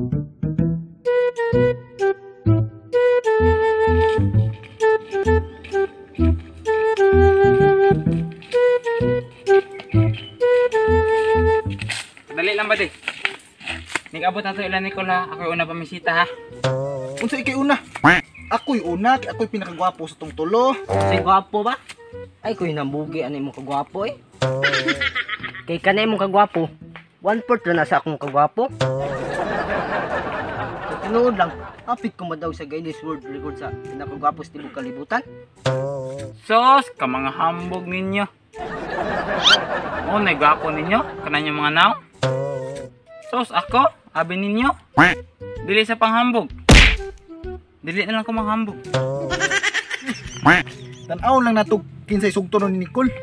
Dali lang ba di? Nag-abot na ito ilan Nicola. Ako yung una pamisita ha. Unsa ikay una? Ako'y una, ako'y pinakagwapo sa tong tulo. Say gwapo ba? Ay ko hinambugi ani mo kagwapo eh. Kay kanay mo kagwapo. 1/4 na sa akong kagwapo. So, tinuod lang, apit ko madaw sa Guinness World Record sa pinakagwapo sa tibok kalibutan. Sos, ka mga hambog ninyo. O, nagwapo ninyo? Kanang mga naw? Sos, ako? Abi ninyo? Dili sa panghambog. Dili na lang ko manghambog. Tanaw lang nato kinsay sugto ni Nicole.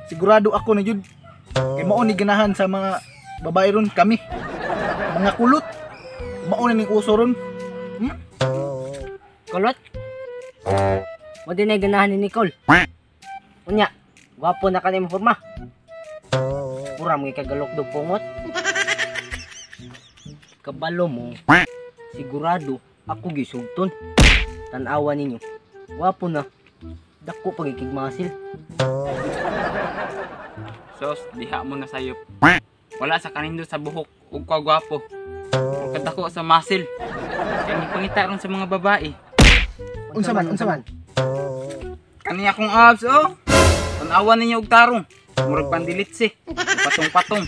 Sigurado ako na jud kay mao ni ganahan sa mga babae ron kami. Mga kulot. Mao na ning uso ron. Kulot? Mo din ay ganahan ni Nicole. Unya, gwapo na kanay mo forma. Pura mo kagalok-dog pungot. Kabalo mo. Sigurado ako gisugton. Tan-awa ninyo. Gwapo na. Dako pagikigmasil. Sos, diha mo na sayop. Wala sa kanindo sa buhok ug kagwapo. Ug kadako sa muscle. Kaya ni pangita ron sa mga babae. Unsa man? Kani akong abs oh. Tanawa ninyo og tarong. Murag pandilitsi. Patong-patong.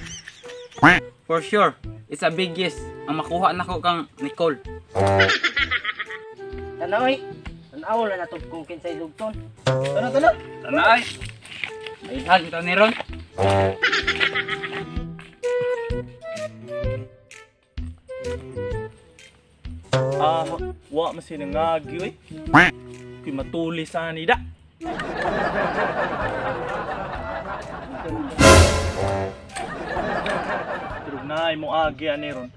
For sure, it's a big yes ang makuha nako kang Nicole. Tanoy. Tan-awa na nato kung kinsay dugton. Tana. Tanay. Ay hag ta ni ron. Wa masih nangagi oy. Kuy matulis ani da. Pero na mo agi ani ron.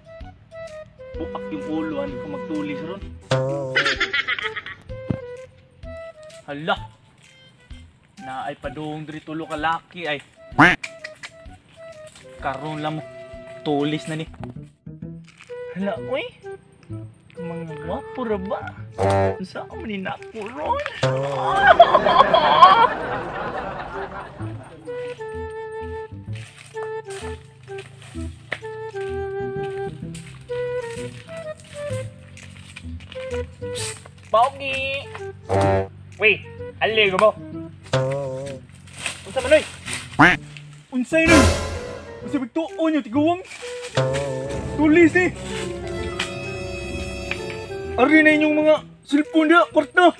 Buak yung ulo ani ko magtulis ron. Hala. Na ay padung diri tulo ka laki ay. Karon lang mo tulis na ni. Hala oy. Mga gwapo ra ba? Sa man ni nako ron. Pogi. Wait, aligo mo. Unsa man oy? Unsay nun? Unsa bigtuon yung tiguwang? Tulis eh. Ari na inyong mga cellphone dia, kwarta.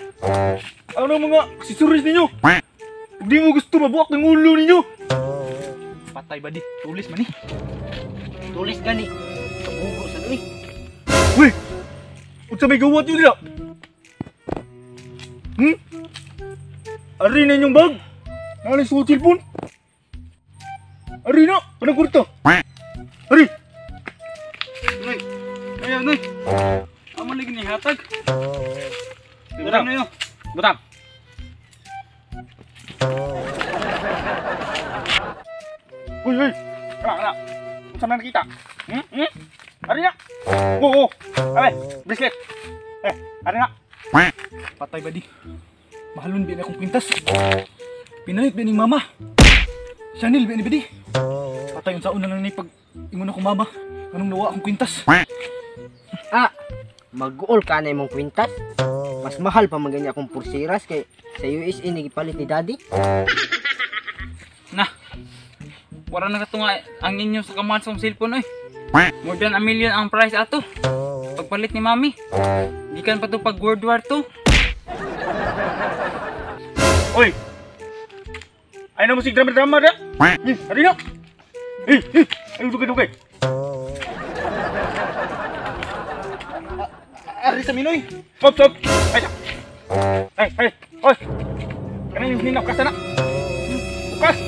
Ano mga accessories ninyo? Hindi mo gusto mabuak ng ulo ninyo. Patay ba di? Tulis man eh. Tulis gani. Kabugo sa dui. Weh! Unsa may gawat yun nila? Ari na inyong bag? Nakalay sa cellphone? Ari na! Panang kwarta? Ari! Noy. Ayan, noy. Amo lagi ni hatag. Butang na yo. Butang. Uy! Kana. Unsa man nakita? Ari na! Oo! Abe, bracelet. Ari na. Patay ba di? Mahalon din akong kwintas. Pinalit ba ni mama? Chanel ba ni bidi? Patay unsa una lang ni pag ingon ako mama. Anong nawa akong kwintas? Mag-uol ka na imong kwintas. Mas mahal pa maganya akong pursiras kay sa USA nigipalit ni daddy. Na. Wala na katunga ang inyo sa kamansong cellphone oy. More than a million ang price ato. Pagpalit ni mami. Gikan pa to pag World War II. Oy! Ay na musik drama-drama da? Hari na! Ay dugay-dugay! Ari sa minoy. Stop! Ay! Ay! Oy! Kanang yung ninap ka sana! Bukas!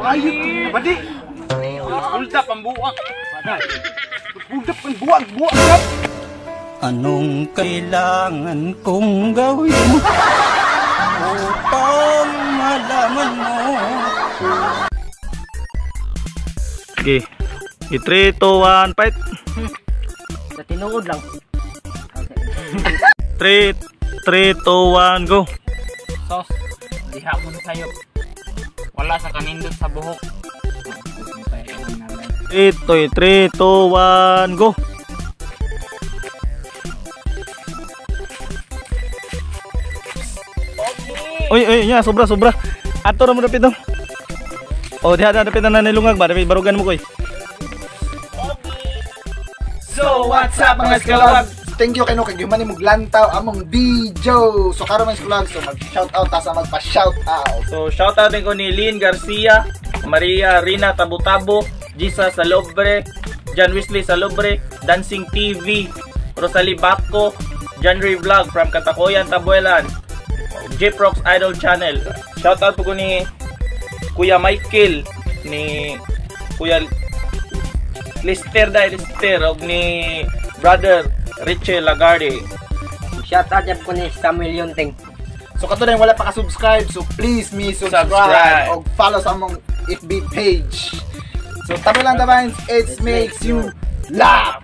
Ayot na ba di? Ulda pambuang. Paday. Budap ang buwag kap. Anong kailangan kong gawin upang malaman mo Okay. 3, 2, 1, fight. Sa tinuod lang. 3, 2, 1, go. Sos, diha mo na sayo. Wala sa kanindot sa buhok. 3, 2, 1, go. Uy, sobra. Ato ra mo dapit no. Oh, diha na dapit na nilungag ba, dapit barugan mo koy. So, what's up mga eskalog? Thank you kayo kay Gimani Muglantaw among video. So, karon mga eskalog, so mag-shoutout ta sa magpa-shoutout. So, shoutout din ko ni Lynn Garcia, Maria Rina Tabutabo, Gisa Salobre, John Wesley Salobre, Dancing TV, Rosalie Bacco, John Ray Vlog from Katakoyan, Tabuelan, J-Prox Idol Channel. Shoutout po ko ni Kuya Michael, ni Kuya Lister og ni Brother Richie Lagarde. Shout out dyan ko ni Samuel Yonteng. So, kato na yung wala pa ka-subscribe, so please me subscribe o follow sa among FB page. So, tabi lang the vines, it makes you laugh.